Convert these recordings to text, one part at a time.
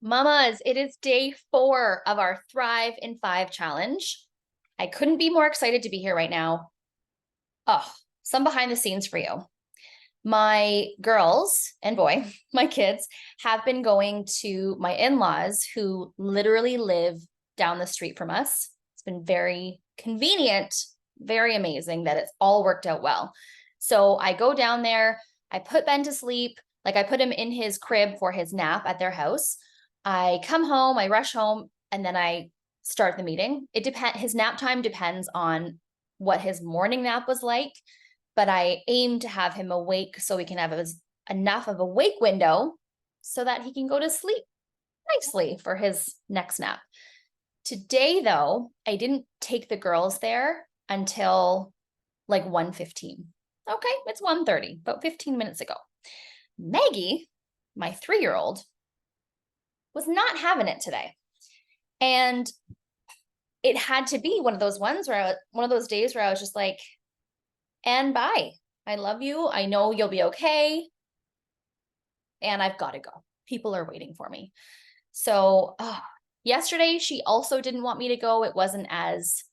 Mamas, it is day 4 of our Thrive in 5 challenge. I couldn't be more excited to be here right now. Oh, some behind the scenes for you. My girls and boy, my kids have been going to my in-laws who literally live down the street from us. It's been very convenient, very amazing that it's all worked out well. So I go down there, I put Ben to sleep, like I put him in his crib for his nap at their house. I come home, I rush home, and then I start the meeting. His nap time depends on what his morning nap was like, but I aim to have him awake so we can have enough of a wake window so that he can go to sleep nicely for his next nap. Today, though, I didn't take the girls there until like 1:15. Okay, it's 1:30, about 15 minutes ago. Maggie, my 3-year-old, was not having it today. And it had to be one of those days where I was just like, and bye. I love you. I know you'll be okay. And I've got to go. People are waiting for me. So yesterday, she also didn't want me to go. It wasn't as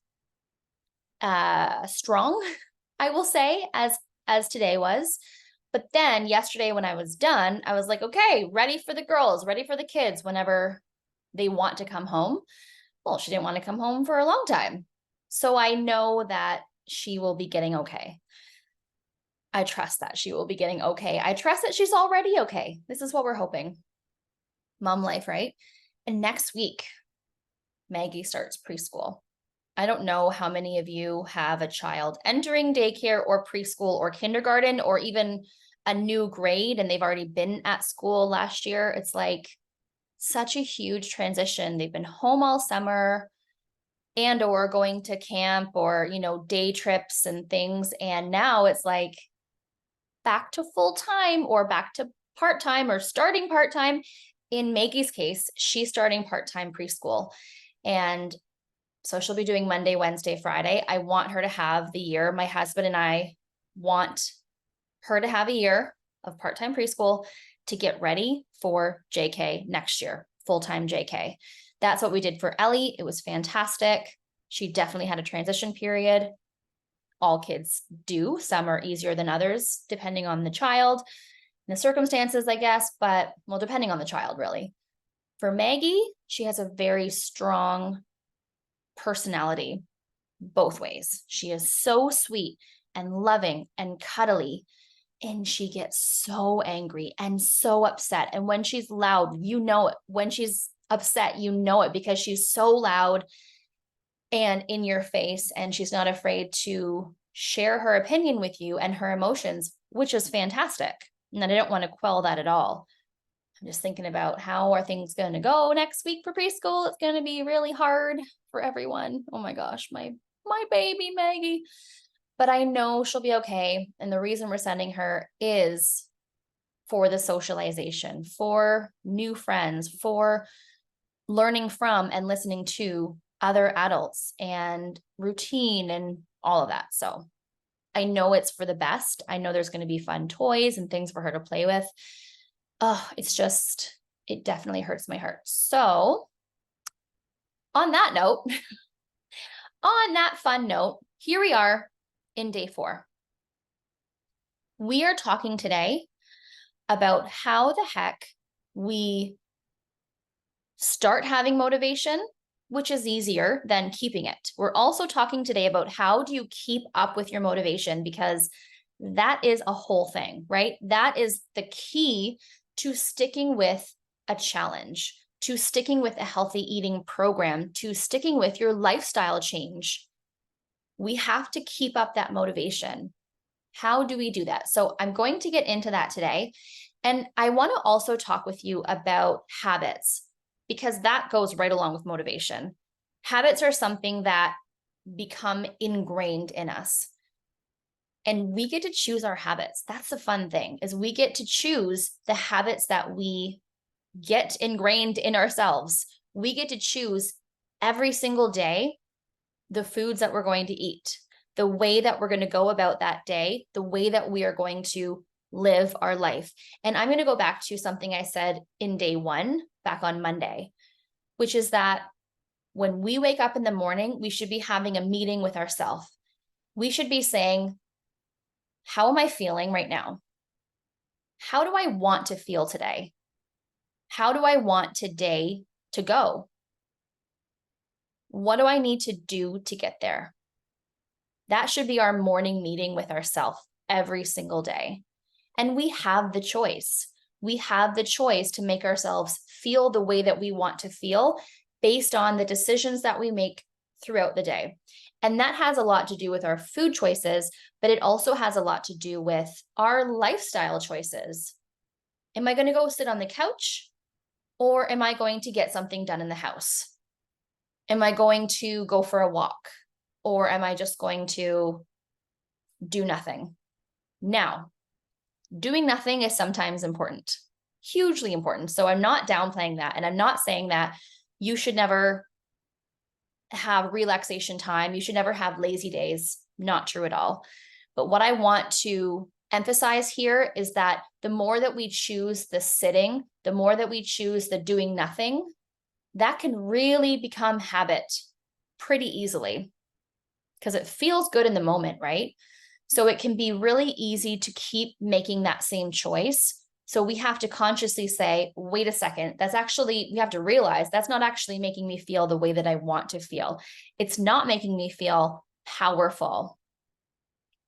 strong, I will say, as today was. But then yesterday when I was done, I was like, okay, ready for the girls, ready for the kids whenever they want to come home. Well, she didn't want to come home for a long time. So I know that she will be getting okay. I trust that she will be getting okay. I trust that she's already okay. This is what we're hoping. Mom life, right? And next week, Maggie starts preschool. I don't know how many of you have a child entering daycare or preschool or kindergarten or even a new grade and they've already been at school last year. It's like such a huge transition. They've been home all summer and or going to camp or, day trips and things. And now it's like back to full time or back to part time or starting part time. In Maggie's case, she's starting part time preschool. And so she'll be doing Monday, Wednesday, Friday. I want her to have the year. My husband and I want her to have a year of part time preschool to get ready for JK next year, full time JK. That's what we did for Ellie. It was fantastic. She definitely had a transition period. All kids do. Some are easier than others, depending on the child and the circumstances, I guess, but well, depending on the child, really. For Maggie, she has a very strong personality both ways. She is so sweet and loving and cuddly, and she gets so angry and so upset. And when she's loud, you know it. When she's upset, you know it because she's so loud and in your face, and she's not afraid to share her opinion with you and her emotions, which is fantastic. And I don't want to quell that at all. I'm just thinking about how are things going to go next week for preschool. It's going to be really hard for everyone. Oh my gosh, my baby Maggie. But I know she'll be okay. And the reason we're sending her is for the socialization, for new friends, for learning from and listening to other adults and routine and all of that. So I know it's for the best. I know there's going to be fun toys and things for her to play with. Oh, it definitely hurts my heart. So on that note, on that fun note, here we are in day 4. We are talking today about how the heck we start having motivation, which is easier than keeping it. We're also talking today about how do you keep up with your motivation, because that is a whole thing, right? That is the key to sticking with a challenge, to sticking with a healthy eating program, to sticking with your lifestyle change. We have to keep up that motivation. How do we do that? So I'm going to get into that today. And I want to also talk with you about habits, because that goes right along with motivation. Habits are something that become ingrained in us. And we get to choose our habits. That's the fun thing, is we get to choose the habits that we get ingrained in ourselves. We get to choose every single day the foods that we're going to eat, the way that we're going to go about that day, the way that we are going to live our life. And I'm going to go back to something I said in day one, back on Monday, which is that when we wake up in the morning, we should be having a meeting with ourselves. We should be saying, how am I feeling right now? How do I want to feel today? How do I want today to go? What do I need to do to get there? That should be our morning meeting with ourselves every single day. And we have the choice. We have the choice to make ourselves feel the way that we want to feel based on the decisions that we make throughout the day. And that has a lot to do with our food choices, but it also has a lot to do with our lifestyle choices. Am I going to go sit on the couch, or am I going to get something done in the house? Am I going to go for a walk, or am I just going to do nothing? Now, doing nothing is sometimes important, hugely important. So I'm not downplaying that. And I'm not saying that you should never have relaxation time. You should never have lazy days. Not true at all. But what I want to emphasize here is that the more that we choose the sitting, the more that we choose the doing nothing, that can really become habit pretty easily because it feels good in the moment, right? So it can be really easy to keep making that same choice. So we have to consciously say, wait a second, we have to realize that's not actually making me feel the way that I want to feel. It's not making me feel powerful,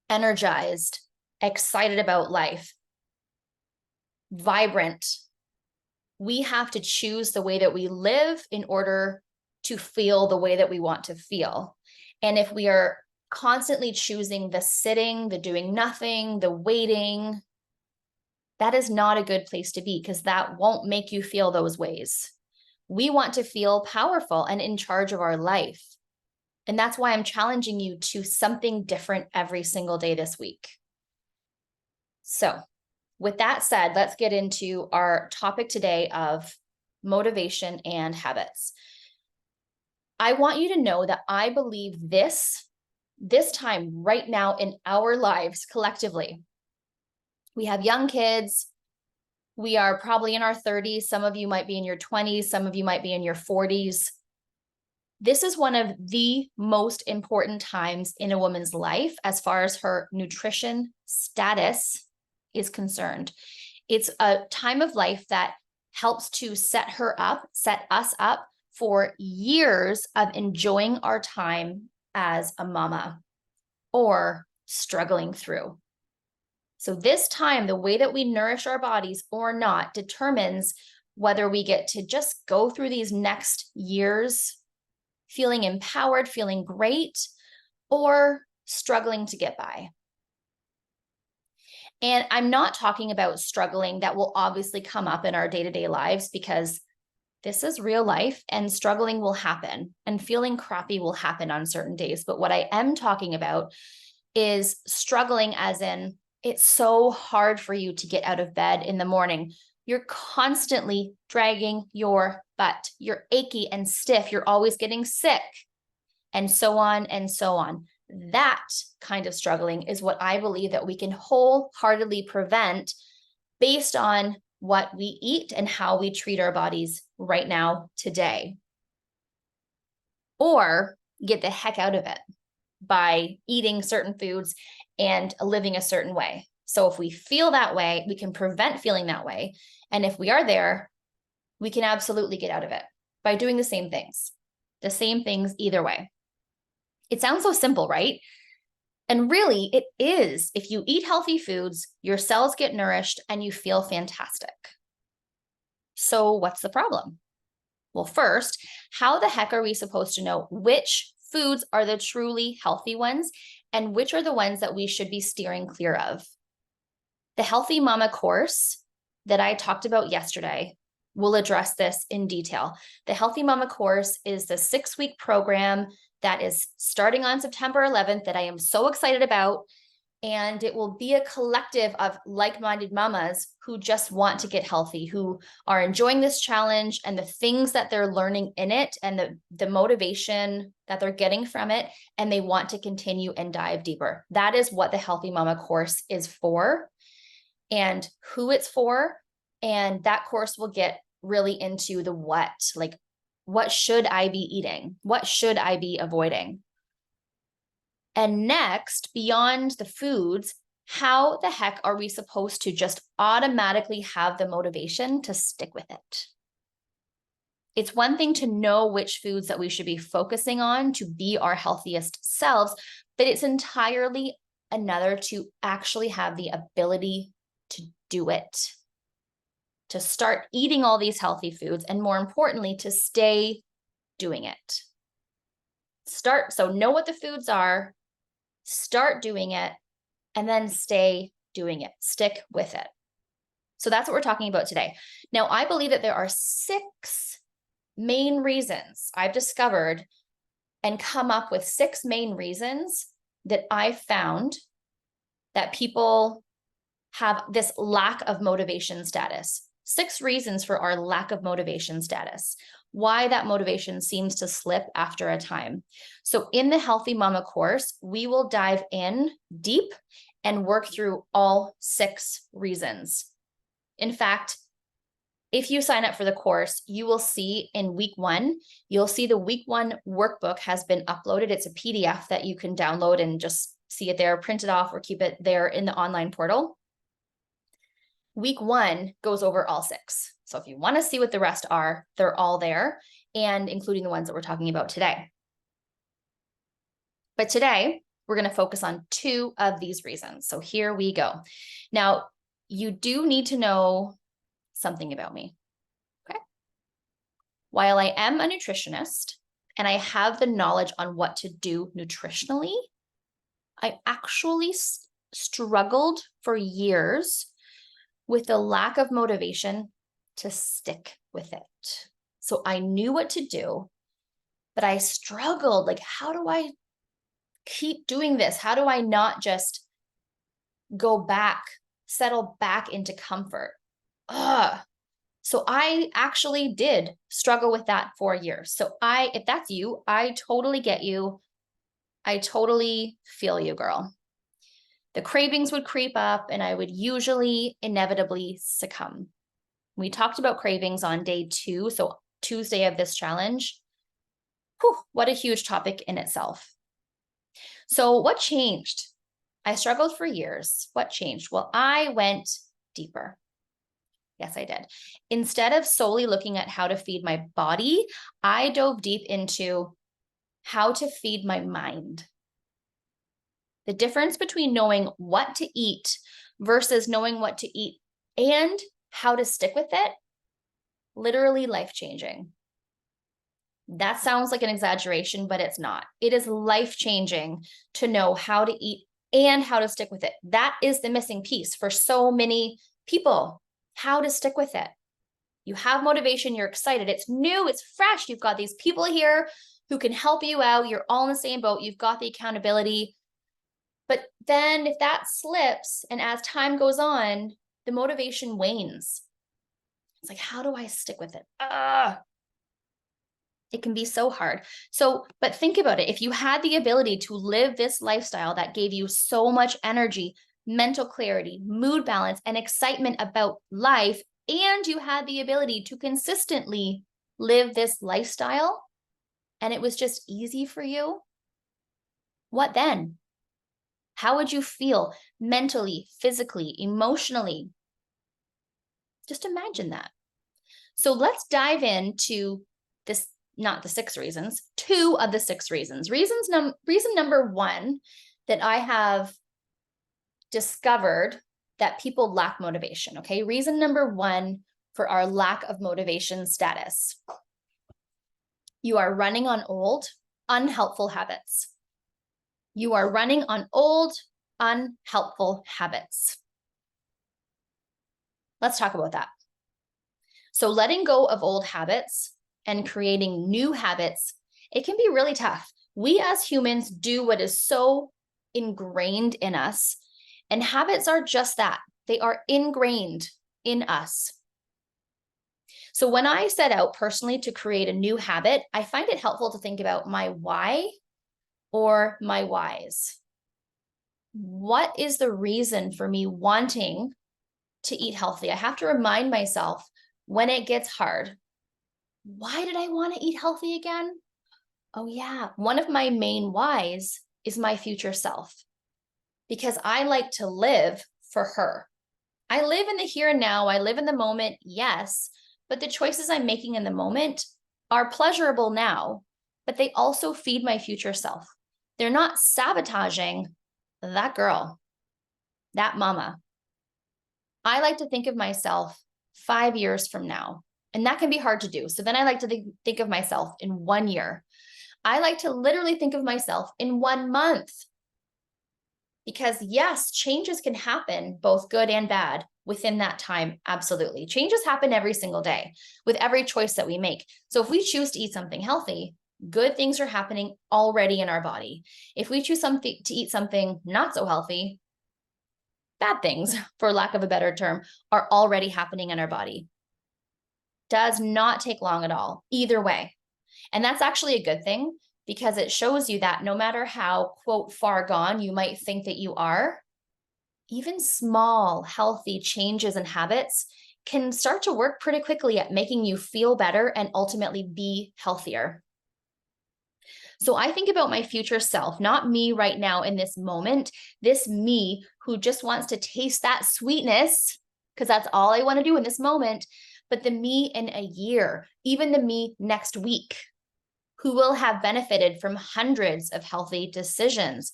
energized, excited about life, vibrant. We have to choose the way that we live in order to feel the way that we want to feel. And if we are constantly choosing the sitting, the doing nothing, the waiting, that is not a good place to be because that won't make you feel those ways. We want to feel powerful and in charge of our life. And that's why I'm challenging you to something different every single day this week. So with that said, let's get into our topic today of motivation and habits. I want you to know that I believe this time right now in our lives collectively, we have young kids. We are probably in our 30s. Some of you might be in your 20s. Some of you might be in your 40s. This is one of the most important times in a woman's life as far as her nutrition status is concerned. It's a time of life that helps to set us up for years of enjoying our time as a mama or struggling through. So this time, the way that we nourish our bodies or not determines whether we get to just go through these next years feeling empowered, feeling great, or struggling to get by. And I'm not talking about struggling that will obviously come up in our day-to-day lives because this is real life and struggling will happen and feeling crappy will happen on certain days. But what I am talking about is struggling as in it's so hard for you to get out of bed in the morning. You're constantly dragging your butt. You're achy and stiff. You're always getting sick and so on and so on. That kind of struggling is what I believe that we can wholeheartedly prevent based on what we eat and how we treat our bodies right now today. Or get the heck out of it by eating certain foods and living a certain way. So if we feel that way, we can prevent feeling that way. And if we are there, we can absolutely get out of it by doing the same things either way. It sounds so simple, right? And really it is. If you eat healthy foods, your cells get nourished and you feel fantastic. So what's the problem? Well, first, how the heck are we supposed to know which foods are the truly healthy ones and which are the ones that we should be steering clear of? The Healthy Mama course that I talked about yesterday will address this in detail. The Healthy Mama course is the 6-week program that is starting on September 11th that I am so excited about. And it will be a collective of like-minded mamas who just want to get healthy, who are enjoying this challenge and the things that they're learning in it and the motivation that they're getting from it. And they want to continue and dive deeper. That is what the Healthy Mama course is for. and who it's for. And that course will get really into the what, like, what should I be eating? What should I be avoiding? And next, beyond the foods, how the heck are we supposed to just automatically have the motivation to stick with it? It's one thing to know which foods that we should be focusing on to be our healthiest selves, but it's entirely another to actually have the ability to do it, to start eating all these healthy foods, and more importantly, to stay doing it. So know what the foods are, start doing it, and then stay doing it. Stick with it. So that's what we're talking about today. Now, I believe that there are 6 main reasons I've discovered and come up with 6 main reasons that I found that people have this lack of motivation status. 6 reasons for our lack of motivation status, why that motivation seems to slip after a time. So in the Healthy Mama course, we will dive in deep and work through all 6 reasons. In fact, if you sign up for the course, you will see in week 1, you'll see the week 1 workbook has been uploaded. It's a PDF that you can download and just see it there, print it off, or keep it there in the online portal. Week 1 goes over all 6. So if you want to see what the rest are, they're all there, and including the ones that we're talking about today. But today, we're going to focus on 2 of these reasons. So here we go. Now, you do need to know something about me, okay? While I am a nutritionist and I have the knowledge on what to do nutritionally, I actually struggled for years with the lack of motivation to stick with it. So I knew what to do, but I struggled. Like, how do I keep doing this? How do I not just go back, settle back into comfort? So I actually did struggle with that for years. So if that's you, I totally get you. I totally feel you, girl. The cravings would creep up and I would usually inevitably succumb. We talked about cravings on day 2, so Tuesday of this challenge. Whew, what a huge topic in itself. So what changed? I struggled for years. What changed? Well, I went deeper. Yes, I did. Instead of solely looking at how to feed my body, I dove deep into how to feed my mind. The difference between knowing what to eat versus knowing what to eat and how to stick with it, literally life-changing. That sounds like an exaggeration, but it's not. It is life-changing to know how to eat and how to stick with it. That is the missing piece for so many people. How to stick with it. You have motivation, you're excited, it's new, it's fresh. You've got these people here who can help you out. You're all in the same boat. You've got the accountability. But then if that slips and as time goes on, the motivation wanes. It's like, how do I stick with it? It can be so hard. But think about it. If you had the ability to live this lifestyle that gave you so much energy, mental clarity, mood balance, and excitement about life, and you had the ability to consistently live this lifestyle, and it was just easy for you, what then? How would you feel mentally, physically, emotionally? Just imagine that. So let's dive into this, not the 6 reasons, 2 of the 6 reasons. Reason number 1 that I have discovered that people lack motivation, okay? Reason number 1 for our lack of motivation status. You are running on old, unhelpful habits. You are running on old, unhelpful habits. Let's talk about that. So letting go of old habits and creating new habits, it can be really tough. We as humans do what is so ingrained in us, and habits are just that. They are ingrained in us. So when I set out personally to create a new habit, I find it helpful to think about my why or my whys. What is the reason for me wanting to eat healthy. I have to remind myself when it gets hard, why did I want to eat healthy again? Oh, yeah. One of my main whys is my future self, because I like to live for her. I live in the here and now. I live in the moment, yes, but the choices I'm making in the moment are pleasurable now, but they also feed my future self. They're not sabotaging that girl, that mama. I like to think of myself 5 years from now, and that can be hard to do. So then I like to think of myself in 1 year. I like to literally think of myself in 1 month, because yes, changes can happen, both good and bad, within that time. Absolutely. Changes happen every single day with every choice that we make. So if we choose to eat something healthy, good things are happening already in our body. If we choose to eat something not so healthy, bad things, for lack of a better term, are already happening in our body. Does not take long at all, either way. And that's actually a good thing, because it shows you that no matter how, quote, far gone you might think that you are, even small, healthy changes and habits can start to work pretty quickly at making you feel better and ultimately be healthier. So I think about my future self, not me right now in this moment, this me who just wants to taste that sweetness, because that's all I want to do in this moment, but the me in a year, even the me next week, who will have benefited from hundreds of healthy decisions.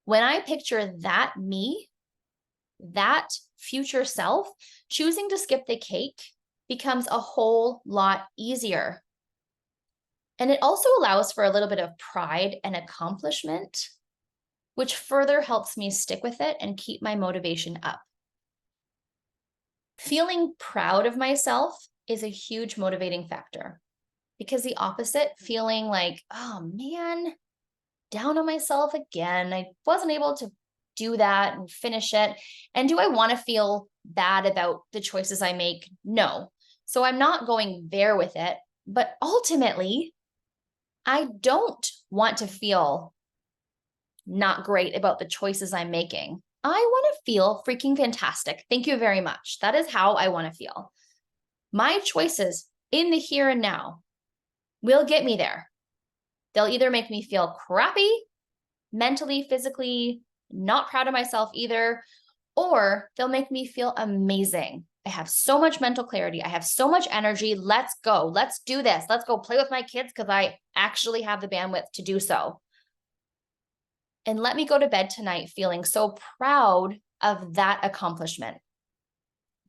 When I picture that me, that future self, choosing to skip the cake becomes a whole lot easier. And it also allows for a little bit of pride and accomplishment, which further helps me stick with it and keep my motivation up. Feeling proud of myself is a huge motivating factor, because the opposite, feeling like, oh man, down on myself again, I wasn't able to do that and finish it. And do I want to feel bad about the choices I make? No. So I'm not going there with it. But ultimately, I don't want to feel not great about the choices I'm making. I want to feel freaking fantastic. Thank you very much. That is how I want to feel. My choices in the here and now will get me there. They'll either make me feel crappy, mentally, physically, not proud of myself either, or they'll make me feel amazing. I have so much mental clarity. I have so much energy. Let's go. Let's do this. Let's go play with my kids, because I actually have the bandwidth to do so. And let me go to bed tonight feeling so proud of that accomplishment.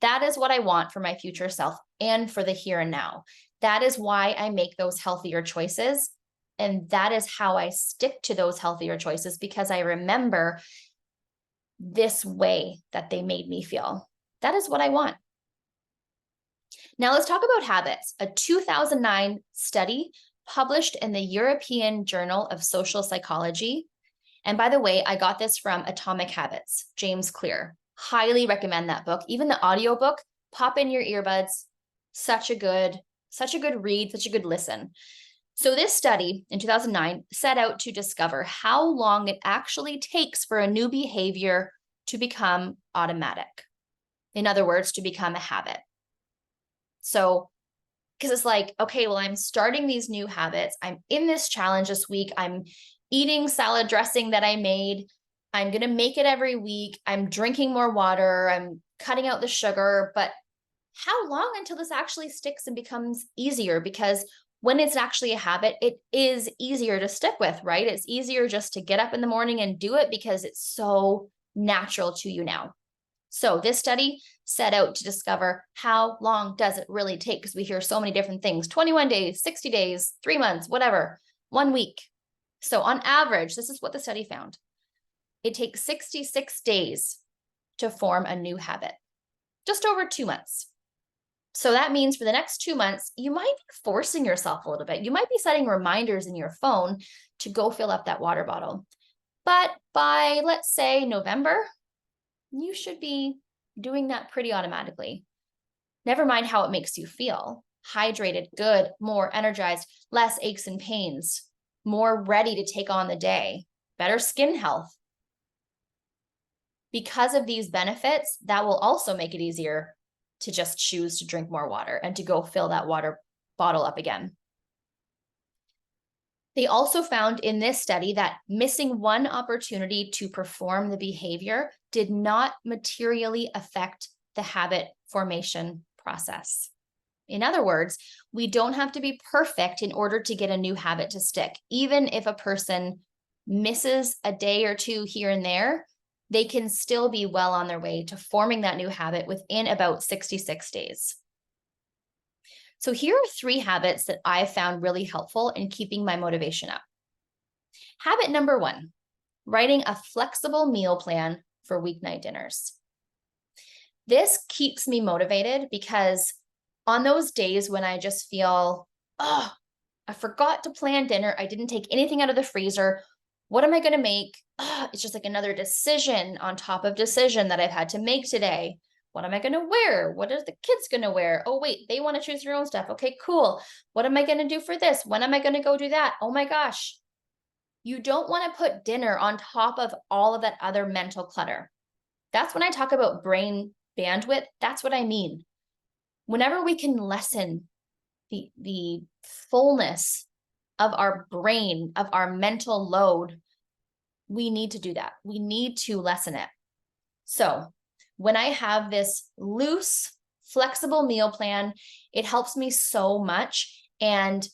That is what I want for my future self and for the here and now. That is why I make those healthier choices. And that is how I stick to those healthier choices, because I remember this way that they made me feel. That is what I want. Now let's talk about habits. A 2009 study published in the European Journal of Social Psychology. And by the way, I got this from Atomic Habits, James Clear. Highly recommend that book. Even the audiobook, pop in your earbuds. Such a good read, such a good listen. So this study in 2009 set out to discover how long it actually takes for a new behavior to become automatic. In other words, to become a habit. So, because it's like, okay, well, I'm starting these new habits. I'm in this challenge this week. I'm eating salad dressing that I made. I'm going to make it every week. I'm drinking more water. I'm cutting out the sugar. But how long until this actually sticks and becomes easier? Because when it's actually a habit, it is easier to stick with, right? It's easier just to get up in the morning and do it because it's so natural to you now. So this study set out to discover how long does it really take, because we hear so many different things: 21 days, 60 days, 3 months, whatever, 1 week. So on average, this is what the study found. It takes 66 days to form a new habit, just over 2 months. So that means for the next 2 months, you might be forcing yourself a little bit. You might be setting reminders in your phone to go fill up that water bottle. But by, let's say, November, you should be doing that pretty automatically. Never mind how it makes you feel. Hydrated, good, more energized, less aches and pains, more ready to take on the day, better skin health. because of these benefits, that will also make it easier to just choose to drink more water and to go fill that water bottle up again. They also found in this study that missing one opportunity to perform the behavior did not materially affect the habit formation process. In other words, we don't have to be perfect in order to get a new habit to stick. Even if a person misses a day or two here and there, they can still be well on their way to forming that new habit within about 66 days. So here are 3 habits that I found really helpful in keeping my motivation up. Habit number 1, writing a flexible meal plan for weeknight dinners. This keeps me motivated because on those days when I just feel, oh, I forgot to plan dinner, I didn't take anything out of the freezer, what am I going to make? Oh, it's just like another decision on top of decision that I've had to make today. What am I going to wear? What are the kids going to wear? Oh, wait, they want to choose their own stuff. Okay, cool. What am I going to do for this? When am I going to go do that? Oh my gosh. You don't want to put dinner on top of all of that other mental clutter. That's when I talk about brain bandwidth. That's what I mean. Whenever we can lessen the fullness of our brain, of our mental load, we need to do that. We need to lessen it. So when I have this loose, flexible meal plan, it helps me so much and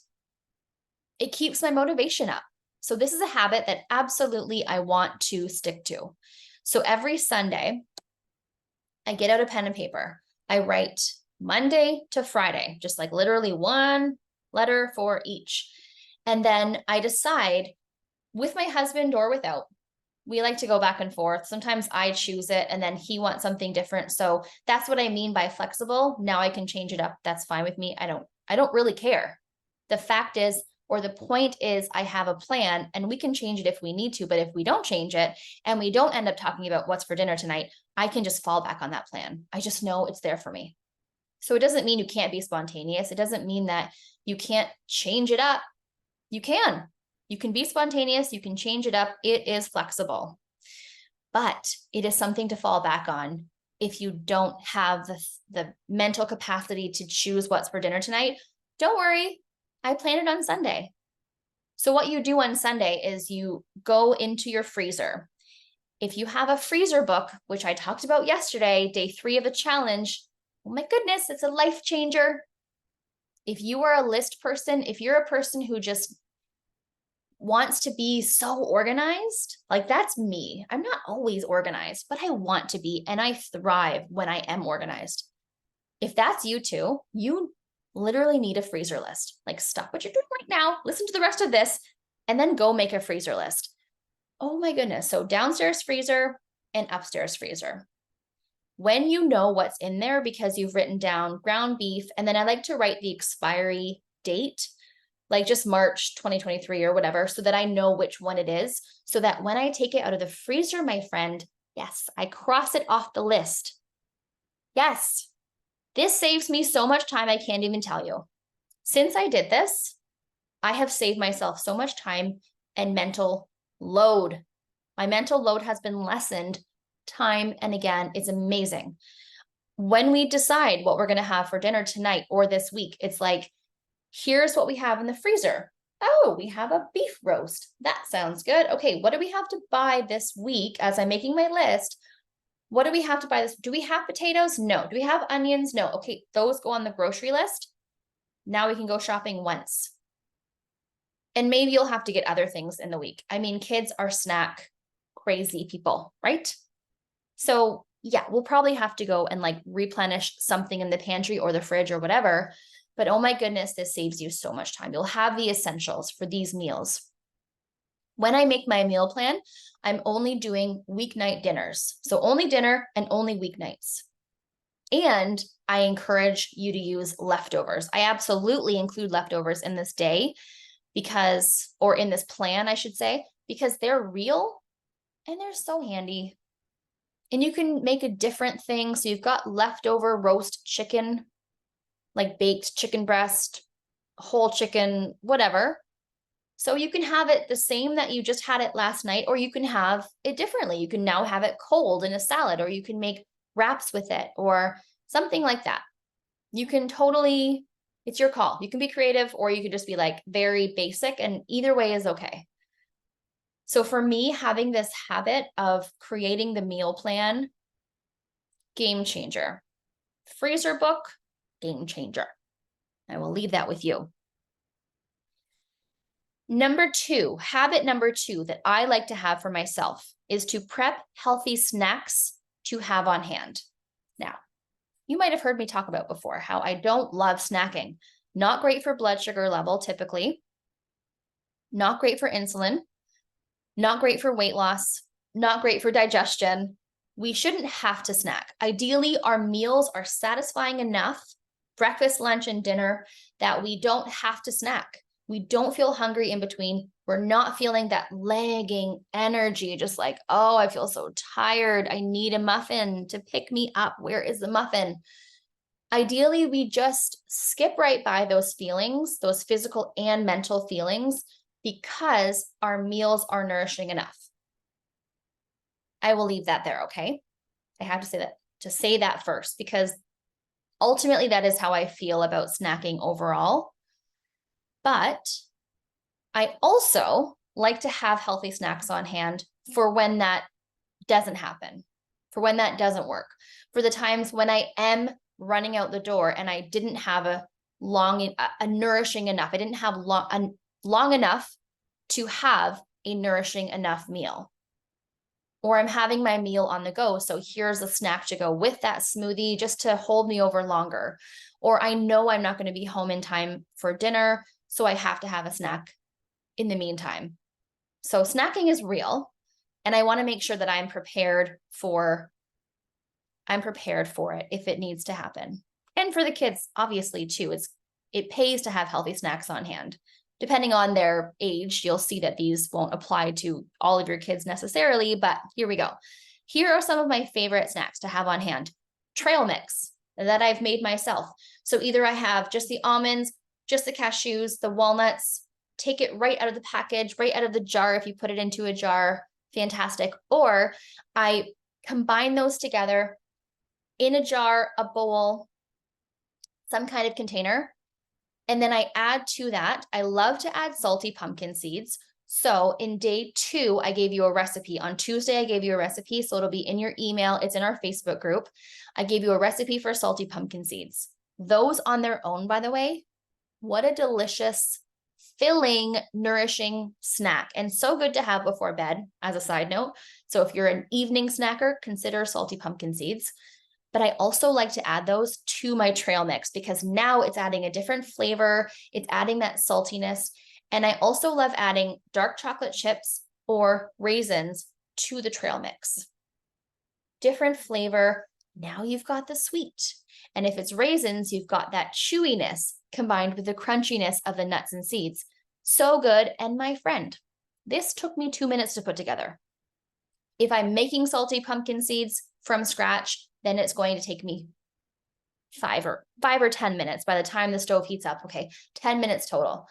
it keeps my motivation up. So this is a habit that absolutely I want to stick to. So every Sunday, I get out a pen and paper. I write Monday to Friday, just like literally one letter for each. And then I decide with my husband or without. We like to go back and forth. Sometimes I choose it and then he wants something different. So that's what I mean by flexible. Now I can change it up. That's fine with me. I don't really care. The fact is, or the point is, I have a plan and we can change it if we need to. But if we don't change it and we don't end up talking about what's for dinner tonight, I can just fall back on that plan. I just know it's there for me. So it doesn't mean you can't be spontaneous. It doesn't mean that you can't change it up. You can. You can be spontaneous. You can change it up. It is flexible. But it is something to fall back on if you don't have the mental capacity to choose what's for dinner tonight. Don't worry. I plan it on Sunday. So what you do on Sunday is you go into your freezer. If you have a freezer book, which I talked about yesterday, day 3 of the challenge, oh my goodness, it's a life changer. If you are a list person, if you're a person who just wants to be so organized, like that's me. I'm not always organized, but I want to be, and I thrive when I am organized. If that's you too, you literally need a freezer list. Like stop what you're doing right now, listen to the rest of this, and then go make a freezer list. Oh my goodness. So downstairs freezer and upstairs freezer. When you know what's in there because you've written down ground beef, and then I like to write the expiry date, like just March 2023 or whatever, so that I know which one it is, so that when I take it out of the freezer, my friend, yes, I cross it off the list. Yes, this saves me so much time, I can't even tell you. Since I did this, I have saved myself so much time and mental load. My mental load has been lessened time and again. It's amazing. When we decide what we're going to have for dinner tonight or this week, it's like, here's what we have in the freezer. Oh, we have a beef roast. That sounds good. Okay, what do we have to buy this week as I'm making my list? What do we have to buy this? Do we have potatoes? No. Do we have onions? No. Okay, those go on the grocery list. Now we can go shopping once. And maybe you'll have to get other things in the week. I mean, kids are snack crazy people, right? So yeah, we'll probably have to go and like replenish something in the pantry or the fridge or whatever. But oh my goodness, this saves you so much time. You'll have the essentials for these meals. When I make my meal plan, I'm only doing weeknight dinners. So only dinner and only weeknights. And I encourage you to use leftovers. I absolutely include leftovers in this day because, or in this plan, I should say, because they're real and they're so handy. And you can make a different thing. So you've got leftover roast chicken, like baked chicken breast, whole chicken, whatever. So you can have it the same that you just had it last night, or you can have it differently. You can now have it cold in a salad, or you can make wraps with it or something like that. You can totally, it's your call. You can be creative, or you could just be like very basic, and either way is okay. So for me, having this habit of creating the meal plan, game changer. Freezer book, game changer. I will leave that with you. Habit number two that I like to have for myself is to prep healthy snacks to have on hand. Now, you might have heard me talk about before how I don't love snacking. Not great for blood sugar level, typically. Not great for insulin. Not great for weight loss. Not great for digestion. We shouldn't have to snack. Ideally, our meals are satisfying enough, breakfast, lunch, and dinner, that we don't have to snack. We don't feel hungry in between. We're not feeling that lagging energy, just like, oh, I feel so tired. I need a muffin to pick me up. Where is the muffin? Ideally, we just skip right by those feelings, those physical and mental feelings, because our meals are nourishing enough. I will leave that there, okay? I have to say that first, because ultimately that is how I feel about snacking overall. But I also like to have healthy snacks on hand for when that doesn't happen, for when that doesn't work, for the times when I am running out the door and I didn't have a nourishing enough. I didn't have long enough to have a nourishing enough meal. Or I'm having my meal on the go, so here's a snack to go with that smoothie just to hold me over longer. Or I know I'm not going to be home in time for dinner, so I have to have a snack in the meantime. So snacking is real, and I want to make sure that I'm prepared for it if it needs to happen. And for the kids, obviously, too, it pays to have healthy snacks on hand. Depending on their age, you'll see that these won't apply to all of your kids necessarily, but here we go. Here are some of my favorite snacks to have on hand. Trail mix that I've made myself. So either I have just the almonds, just the cashews, the walnuts, take it right out of the package, right out of the jar. If you put it into a jar, fantastic. Or I combine those together in a jar, a bowl, some kind of container. And then I add to that, I love to add salty pumpkin seeds. So in day 2, I gave you a recipe. On Tuesday, I gave you a recipe. So it'll be in your email. It's in our Facebook group. I gave you a recipe for salty pumpkin seeds. Those on their own, by the way, what a delicious, filling, nourishing snack. And so good to have before bed, as a side note. So if you're an evening snacker, consider salty pumpkin seeds. But I also like to add those to my trail mix, because now it's adding a different flavor. It's adding that saltiness. And I also love adding dark chocolate chips or raisins to the trail mix. Different flavor. Now you've got the sweet. And if it's raisins, you've got that chewiness combined with the crunchiness of the nuts and seeds. So good. And my friend, this took me 2 minutes to put together. If I'm making salty pumpkin seeds from scratch, then it's going to take me 5 or 10 minutes by the time the stove heats up. Okay, 10 minutes total.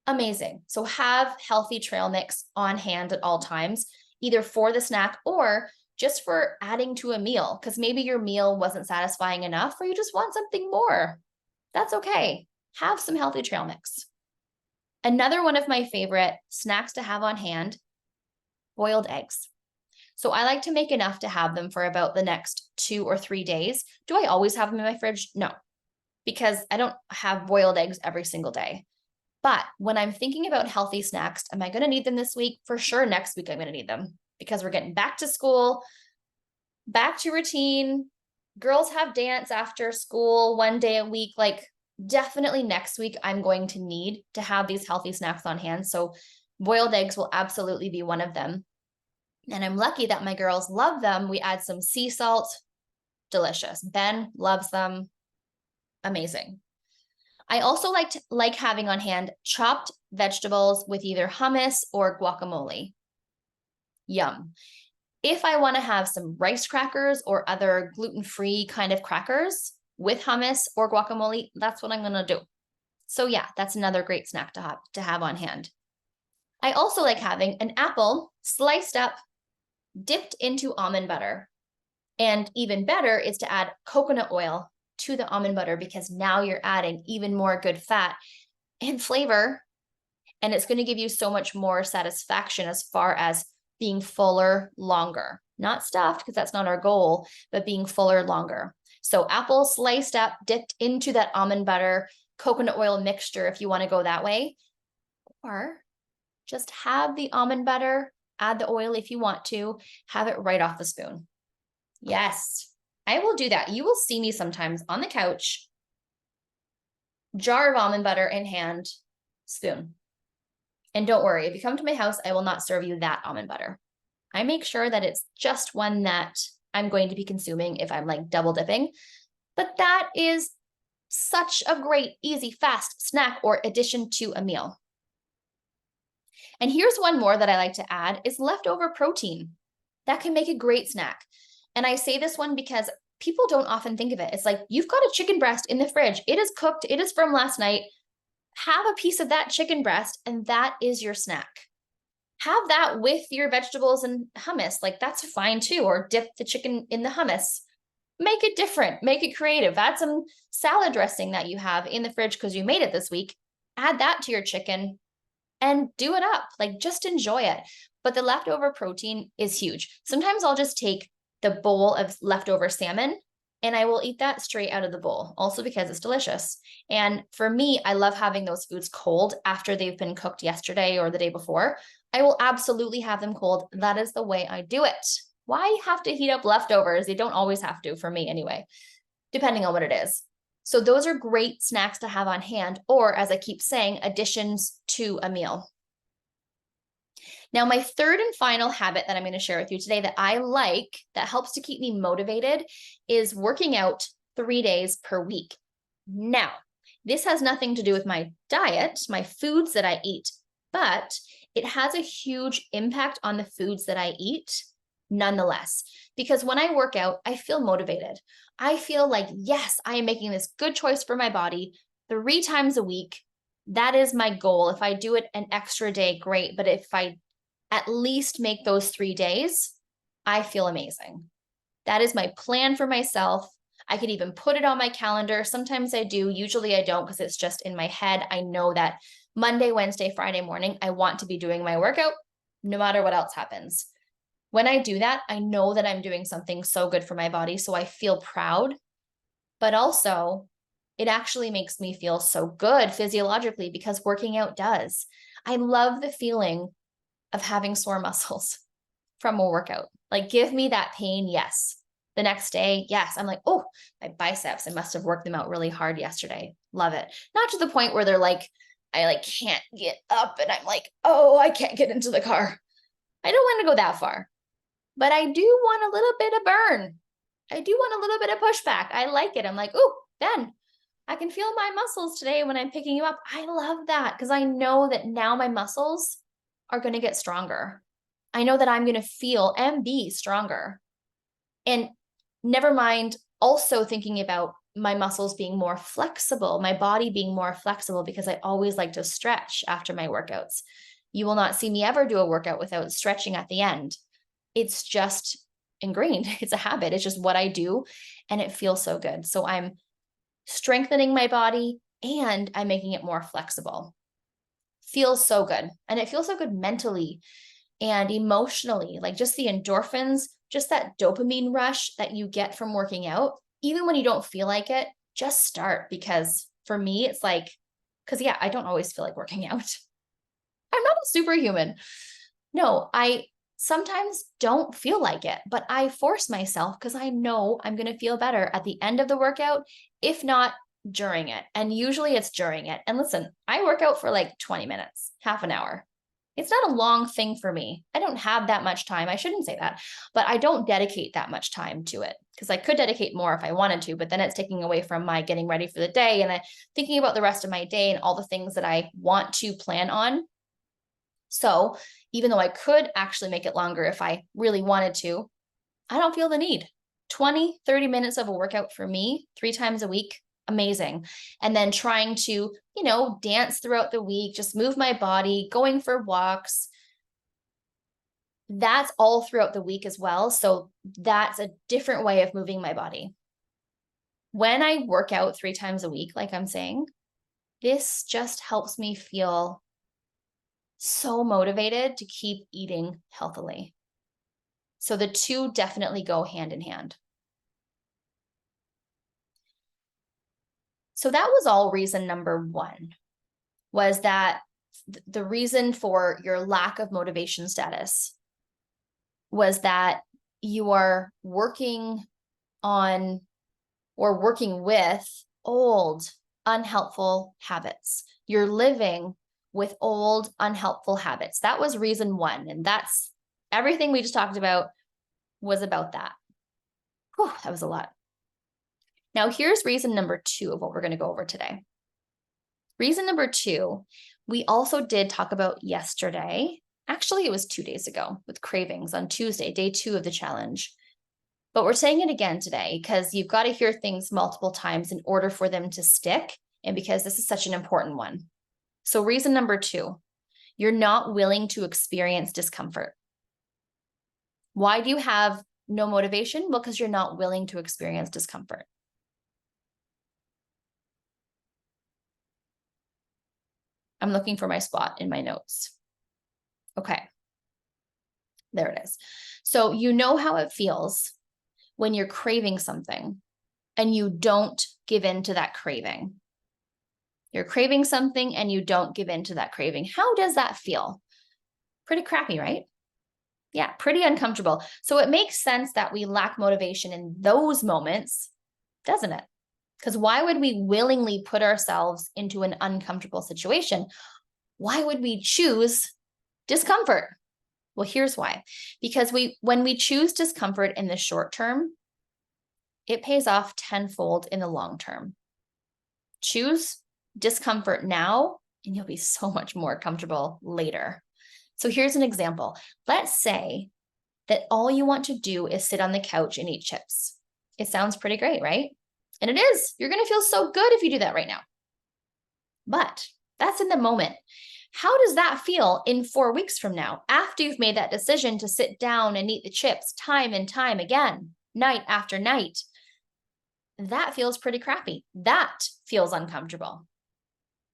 Amazing. So have healthy trail mix on hand at all times, either for the snack or just for adding to a meal, because maybe your meal wasn't satisfying enough or you just want something more. That's okay. Have some healthy trail mix. Another one of my favorite snacks to have on hand, boiled eggs. So I like to make enough to have them for about the next 2 or 3 days. Do I always have them in my fridge? No, because I don't have boiled eggs every single day. But when I'm thinking about healthy snacks, am I going to need them this week? For sure, next week I'm going to need them, because we're getting back to school, back to routine. Girls have dance after school 1 day a week. Like, definitely next week, I'm going to need to have these healthy snacks on hand. So boiled eggs will absolutely be one of them. And I'm lucky that my girls love them. We add some sea salt. Delicious. Ben loves them. Amazing. I also like having on hand chopped vegetables with either hummus or guacamole. Yum. If I want to have some rice crackers or other gluten-free kind of crackers with hummus or guacamole, that's what I'm going to do. So yeah, that's another great snack to have on hand. I also like having an apple sliced up, dipped into almond butter. And even better is to add coconut oil to the almond butter, because now you're adding even more good fat and flavor. And it's going to give you so much more satisfaction as far as being fuller longer, not stuffed, because that's not our goal, but being fuller longer. So apple sliced up, dipped into that almond butter, coconut oil mixture, if you want to go that way, or just have the almond butter, add the oil if you want to, have it right off the spoon. Yes, I will do that. You will see me sometimes on the couch, jar of almond butter in hand, spoon. And don't worry, if you come to my house, I will not serve you that almond butter. I make sure that it's just one that I'm going to be consuming if I'm like double dipping. But that is such a great, easy, fast snack or addition to a meal. And here's one more that I like to add is leftover protein. That can make a great snack. And I say this one because people don't often think of it. It's like, you've got a chicken breast in the fridge. It is cooked. It is from last night. Have a piece of that chicken breast, and that is your snack. Have that with your vegetables and hummus. Like, that's fine too. Or dip the chicken in the hummus. Make it different. Make it creative. Add some salad dressing that you have in the fridge because you made it this week. Add that to your chicken and do it up. Like, just enjoy it. But the leftover protein is huge. Sometimes I'll just take the bowl of leftover salmon and I will eat that straight out of the bowl, also because it's delicious. And for me, I love having those foods cold after they've been cooked yesterday or the day before. I will absolutely have them cold. That is the way I do it. Why have to heat up leftovers? You don't always have to, for me anyway, depending on what it is. So those are great snacks to have on hand, or as I keep saying, additions to a meal. Now, my third and final habit that I'm going to share with you today that I like, that helps to keep me motivated, is working out 3 days per week. Now, this has nothing to do with my diet, my foods that I eat, but it has a huge impact on the foods that I eat nonetheless. Because when I work out, I feel motivated. I feel like, yes, I am making this good choice for my body 3 times a week. That is my goal. If I do it an extra day, great. But if I at least make those 3 days, I feel amazing. That is my plan for myself. I could even put it on my calendar. Sometimes I do. Usually I don't, because it's just in my head. I know that Monday, Wednesday, Friday morning, I want to be doing my workout no matter what else happens. When I do that, I know that I'm doing something so good for my body. So I feel proud, but also it actually makes me feel so good physiologically, because working out does. I love the feeling of having sore muscles from a workout. Like, give me that pain. Yes. The next day, yes. I'm like, oh, my biceps, I must have worked them out really hard yesterday. Love it. Not to the point where they're like, I like can't get up and I'm like, oh, I can't get into the car. I don't want to go that far, but I do want a little bit of burn. I do want a little bit of pushback. I like it. I'm like, oh, Ben, I can feel my muscles today when I'm picking you up. I love that, because I know that now my muscles are going to get stronger. I know that I'm going to feel and be stronger. And never mind also thinking about my muscles being more flexible, my body being more flexible, because I always like to stretch after my workouts. You will not see me ever do a workout without stretching at the end. It's just ingrained. It's a habit. It's just what I do, and it feels so good. So I'm strengthening my body and I'm making it more flexible. Feels so good. And it feels so good mentally and emotionally, like just the endorphins, just that dopamine rush that you get from working out. Even when you don't feel like it, just start. Because for me, it's like, because yeah, I don't always feel like working out. I'm not a superhuman. No, I sometimes don't feel like it, but I force myself because I know I'm going to feel better at the end of the workout, if not during it. And usually it's during it. And listen, I work out for like 20 minutes, half an hour. It's not a long thing for me. I don't have that much time. I shouldn't say that, but I don't dedicate that much time to it, because I could dedicate more if I wanted to, but then it's taking away from my getting ready for the day and thinking about the rest of my day and all the things that I want to plan on. So even though I could actually make it longer if I really wanted to, I don't feel the need. 20, 30 minutes of a workout for me 3 times a week, amazing. And then trying to, dance throughout the week, just move my body, going for walks. That's all throughout the week as well. So that's a different way of moving my body. When I work out 3 times a week, like I'm saying, this just helps me feel so motivated to keep eating healthily. So the two definitely go hand in hand. So that was all reason number 1, was that the reason for your lack of motivation status was that you are working on or working with old, unhelpful habits. You're living with old, unhelpful habits. That was reason 1. And that's everything we just talked about was about that. Whew, that was a lot. Now here's reason number 2 of what we're going to go over today. Reason number 2, we also did talk about yesterday. Actually, it was 2 days ago with cravings on Tuesday, day 2 of the challenge. But we're saying it again today because you've got to hear things multiple times in order for them to stick, and because this is such an important one. So reason number 2, you're not willing to experience discomfort. Why do you have no motivation? Well, because you're not willing to experience discomfort. I'm looking for my spot in my notes. Okay. There it is. So you know how it feels when you're craving something and you don't give in to that craving. You're craving something and you don't give in to that craving. How does that feel? Pretty crappy, right? Yeah, pretty uncomfortable. So it makes sense that we lack motivation in those moments, doesn't it? Because why would we willingly put ourselves into an uncomfortable situation? Why would we choose discomfort? Well, here's why. Because when we choose discomfort in the short term, it pays off tenfold in the long term. Choose discomfort now, and you'll be so much more comfortable later. So here's an example. Let's say that all you want to do is sit on the couch and eat chips. It sounds pretty great, right? And it is. You're going to feel so good if you do that right now. But that's in the moment. How does that feel in 4 weeks from now, after you've made that decision to sit down and eat the chips time and time again, night after night? That feels pretty crappy. That feels uncomfortable.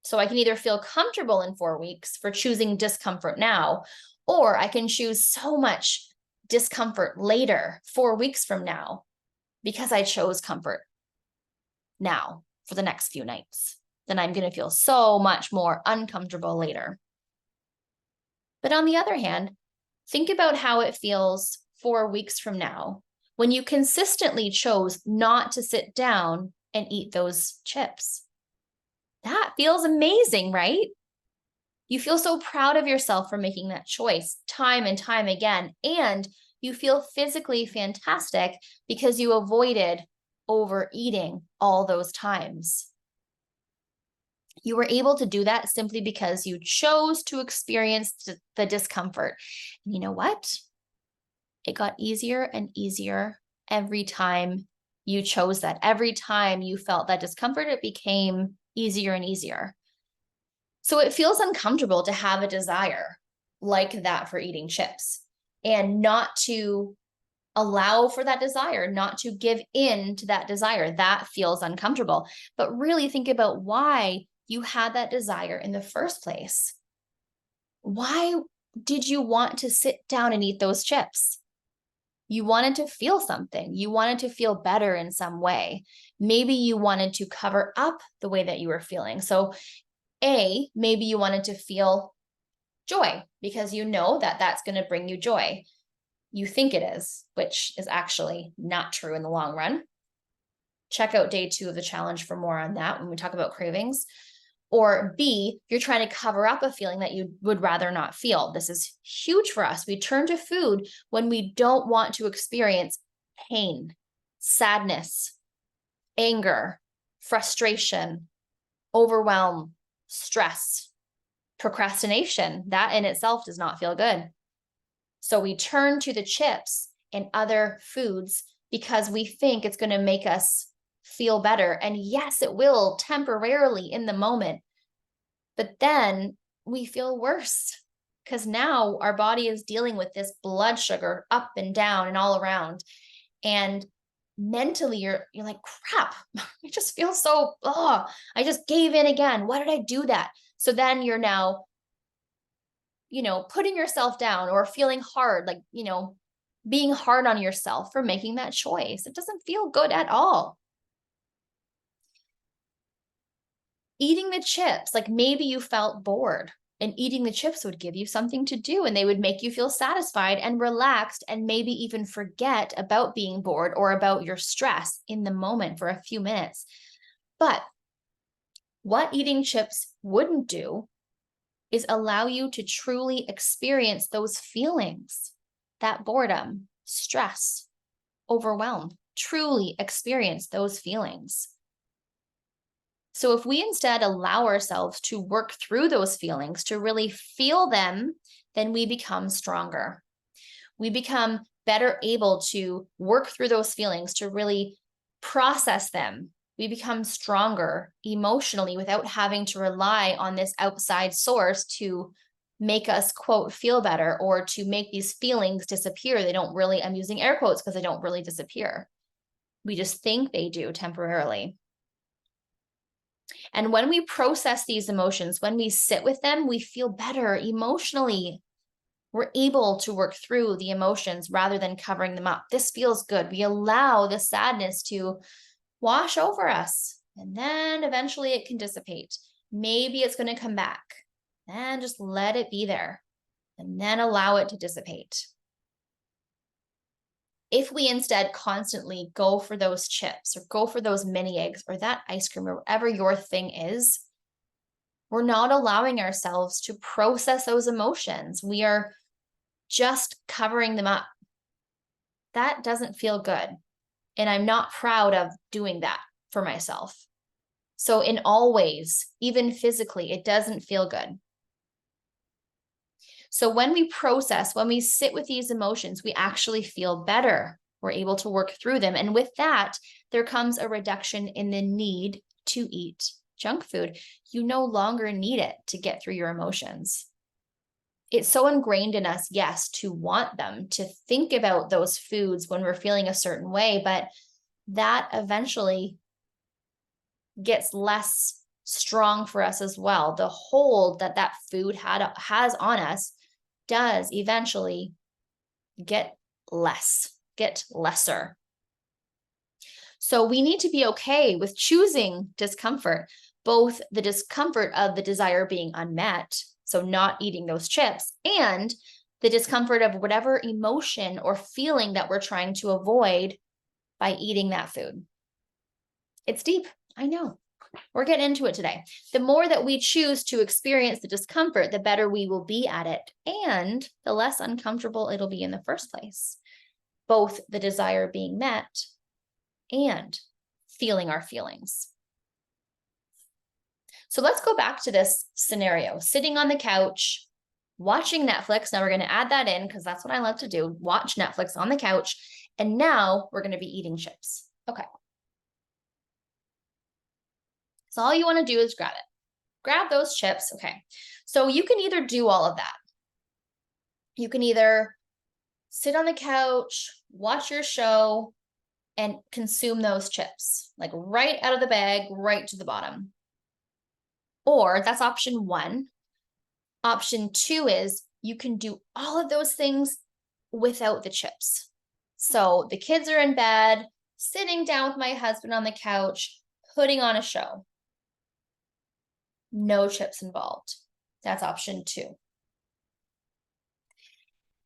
So I can either feel comfortable in 4 weeks for choosing discomfort now, or I can choose so much discomfort later, 4 weeks from now, because I chose comfort now for the next few nights. Then I'm going to feel so much more uncomfortable later. But on the other hand, think about how it feels 4 weeks from now when you consistently chose not to sit down and eat those chips. That feels amazing, right? You feel so proud of yourself for making that choice time and time again, and you feel physically fantastic because you avoided overeating all those times. You were able to do that simply because you chose to experience the discomfort. And you know what? It got easier and easier every time you chose that. Every time you felt that discomfort, it became easier and easier. So it feels uncomfortable to have a desire like that for eating chips and not to allow for that desire, not to give in to that desire. That feels uncomfortable. But really think about why you had that desire in the first place. Why did you want to sit down and eat those chips? You wanted to feel something. You wanted to feel better in some way. Maybe you wanted to cover up the way that you were feeling. So maybe you wanted to feel joy because you know that that's going to bring you joy. You think it is, which is actually not true in the long run. Check out day 2 of the challenge for more on that when we talk about cravings. Or B, you're trying to cover up a feeling that you would rather not feel. This is huge for us. We turn to food when we don't want to experience pain, sadness, anger, frustration, overwhelm, stress, procrastination. That in itself does not feel good. So we turn to the chips and other foods because we think it's going to make us feel better. And yes, it will temporarily in the moment, but then we feel worse because now our body is dealing with this blood sugar up and down and all around. And mentally you're like, crap, I just feel so, I just gave in again. Why did I do that? So then you're now, putting yourself down or feeling hard, like, being hard on yourself for making that choice. It doesn't feel good at all. Eating the chips, like maybe you felt bored and eating the chips would give you something to do and they would make you feel satisfied and relaxed and maybe even forget about being bored or about your stress in the moment for a few minutes. But what eating chips wouldn't do is allow you to truly experience those feelings, that boredom, stress, overwhelm, truly experience those feelings. So if we instead allow ourselves to work through those feelings, to really feel them, then we become stronger. We become better able to work through those feelings, to really process them. We become stronger emotionally without having to rely on this outside source to make us, quote, feel better or to make these feelings disappear. They don't really, I'm using air quotes because they don't really disappear. We just think they do temporarily. And when we process these emotions, when we sit with them, we feel better emotionally. We're able to work through the emotions rather than covering them up. This feels good. We allow the sadness to wash over us, and then eventually it can dissipate. Maybe it's going to come back, and just let it be there, and then allow it to dissipate. If we instead constantly go for those chips or go for those mini eggs or that ice cream or whatever your thing is, we're not allowing ourselves to process those emotions. We are just covering them up. That doesn't feel good. And I'm not proud of doing that for myself. So in all ways, even physically, it doesn't feel good. So when we process, when we sit with these emotions, we actually feel better. We're able to work through them. And with that, there comes a reduction in the need to eat junk food. You no longer need it to get through your emotions. It's so ingrained in us, yes, to want them, to think about those foods when we're feeling a certain way, but that eventually gets less strong for us as well. The hold that that food has on us does eventually get lesser. So we need to be okay with choosing discomfort, both the discomfort of the desire being unmet, so not eating those chips, and the discomfort of whatever emotion or feeling that we're trying to avoid by eating that food. It's deep, I know. We're getting into it today. The more that we choose to experience the discomfort, the better we will be at it, and the less uncomfortable it'll be in the first place. Both the desire being met and feeling our feelings. So let's go back to this scenario, sitting on the couch, watching Netflix. Now we're going to add that in because that's what I love to do, watch Netflix on the couch. And now we're going to be eating chips. Okay. So all you want to do is grab it. Grab those chips. Okay. So you can either do all of that. You can either sit on the couch, watch your show, and consume those chips, like right out of the bag, right to the bottom. Or that's option one. Option two is you can do all of those things without the chips. So the kids are in bed, sitting down with my husband on the couch, putting on a show. No chips involved. That's option two.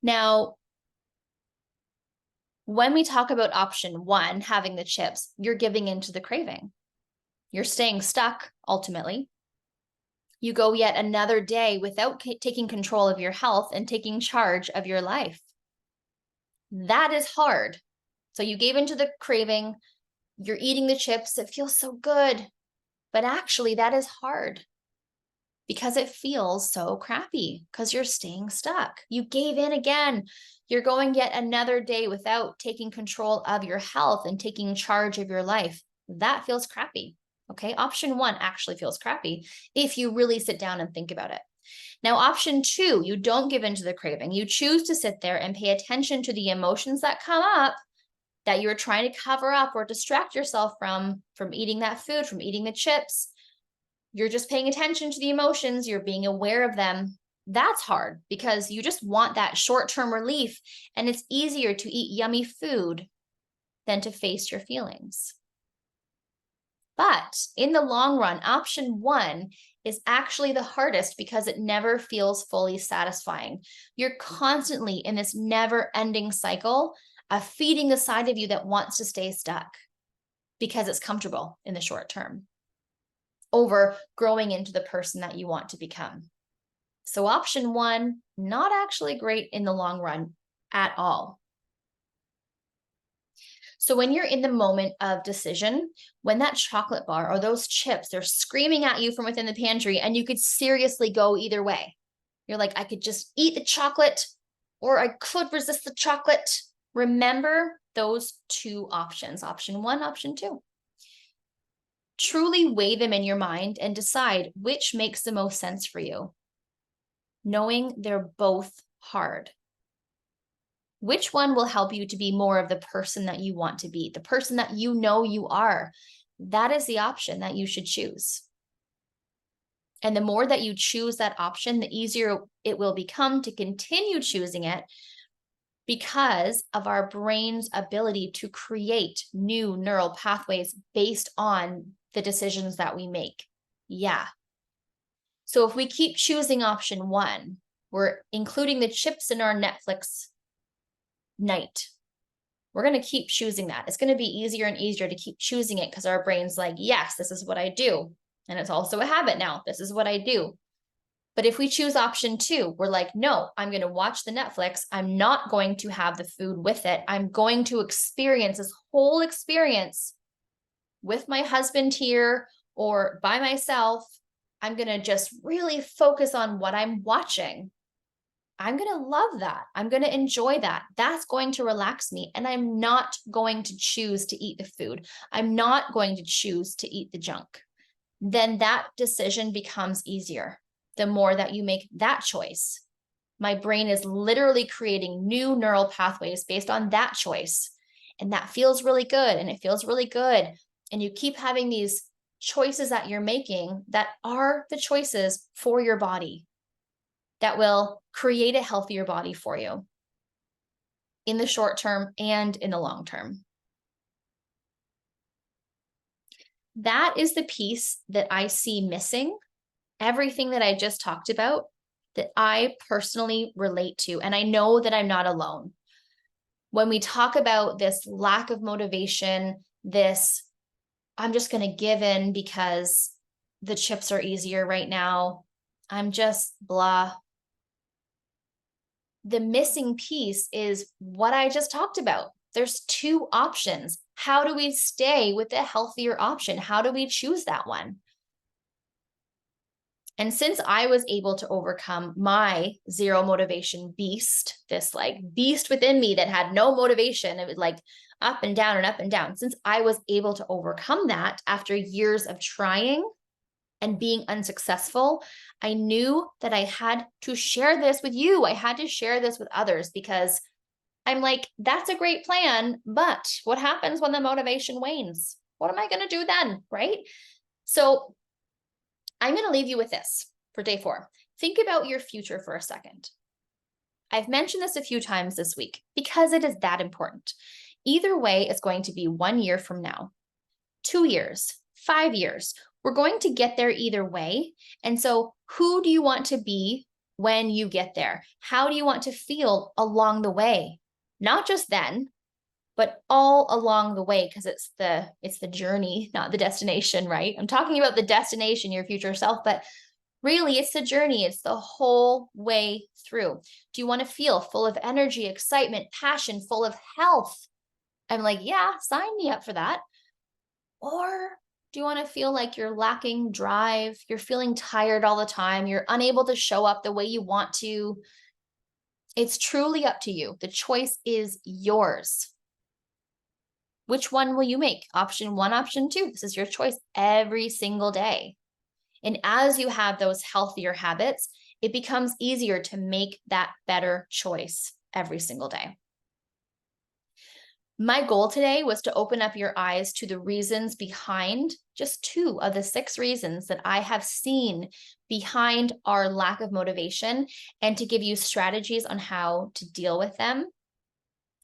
Now, when we talk about option one, having the chips, you're giving into the craving. You're staying stuck, ultimately. You go yet another day without taking control of your health and taking charge of your life. That is hard. So you gave into the craving, you're eating the chips, it feels so good, but actually that is hard because it feels so crappy because you're staying stuck. You gave in again. You're going yet another day without taking control of your health and taking charge of your life. That feels crappy. Okay. Option one actually feels crappy if you really sit down and think about it. Now, option two, you don't give in to the craving. You choose to sit there and pay attention to the emotions that come up that you're trying to cover up or distract yourself from eating that food, from eating the chips. You're just paying attention to the emotions, you're being aware of them. That's hard because you just want that short-term relief, and it's easier to eat yummy food than to face your feelings. But in the long run, option one is actually the hardest because it never feels fully satisfying. You're constantly in this never-ending cycle of feeding the side of you that wants to stay stuck because it's comfortable in the short term, over growing into the person that you want to become. So option one, not actually great in the long run at all. So when you're in the moment of decision, when that chocolate bar or those chips, they're screaming at you from within the pantry and you could seriously go either way. You're like, I could just eat the chocolate or I could resist the chocolate. Remember those two options, option one, option two. Truly weigh them in your mind and decide which makes the most sense for you, knowing they're both hard. Which one will help you to be more of the person that you want to be, the person that you know you are? That is the option that you should choose. And the more that you choose that option, the easier it will become to continue choosing it because of our brain's ability to create new neural pathways based on the decisions that we make. Yeah. So if we keep choosing option one, we're including the chips in our Netflix night. We're going to keep choosing that. It's going to be easier and easier to keep choosing it because our brain's like, yes, this is what I do. And it's also a habit now. This is what I do. But if we choose option two, we're like, no, I'm going to watch the Netflix. I'm not going to have the food with it. I'm going to experience this whole experience with my husband here or by myself. I'm going to just really focus on what I'm watching. I'm going to love that. I'm going to enjoy that. That's going to relax me. And I'm not going to choose to eat the food. I'm not going to choose to eat the junk. Then that decision becomes easier. The more that you make that choice, my brain is literally creating new neural pathways based on that choice. And that feels really good. And it feels really good. And you keep having these choices that you're making that are the choices for your body that will create a healthier body for you in the short term and in the long term. That is the piece that I see missing. Everything that I just talked about that I personally relate to, and I know that I'm not alone. When we talk about this lack of motivation, this, I'm just going to give in because the chips are easier right now. I'm just blah. The missing piece is what I just talked about. There's two options. How do we stay with the healthier option? How do we choose that one? And since I was able to overcome my zero motivation beast, this like beast within me that had no motivation, it was like up and down and up and down. Since I was able to overcome that after years of trying and being unsuccessful, I knew that I had to share this with you. I had to share this with others because I'm like, that's a great plan, but what happens when the motivation wanes? What am I going to do then? Right? So I'm going to leave you with this for day 4. Think about your future for a second. I've mentioned this a few times this week because it is that important. Either way, it's going to be 1 year from now, 2 years, 5 years. We're going to get there either way. And so who do you want to be when you get there? How do you want to feel along the way? Not just then, but all along the way, because it's the journey, not the destination, right? I'm talking about the destination, your future self, but really it's the journey. It's the whole way through. Do you want to feel full of energy, excitement, passion, full of health? I'm like, yeah, sign me up for that. Or do you want to feel like you're lacking drive? You're feeling tired all the time. You're unable to show up the way you want to. It's truly up to you. The choice is yours. Which one will you make? Option 1, option 2. This is your choice every single day. And as you have those healthier habits, it becomes easier to make that better choice every single day. My goal today was to open up your eyes to the reasons behind just 2 of the 6 reasons that I have seen behind our lack of motivation, and to give you strategies on how to deal with them.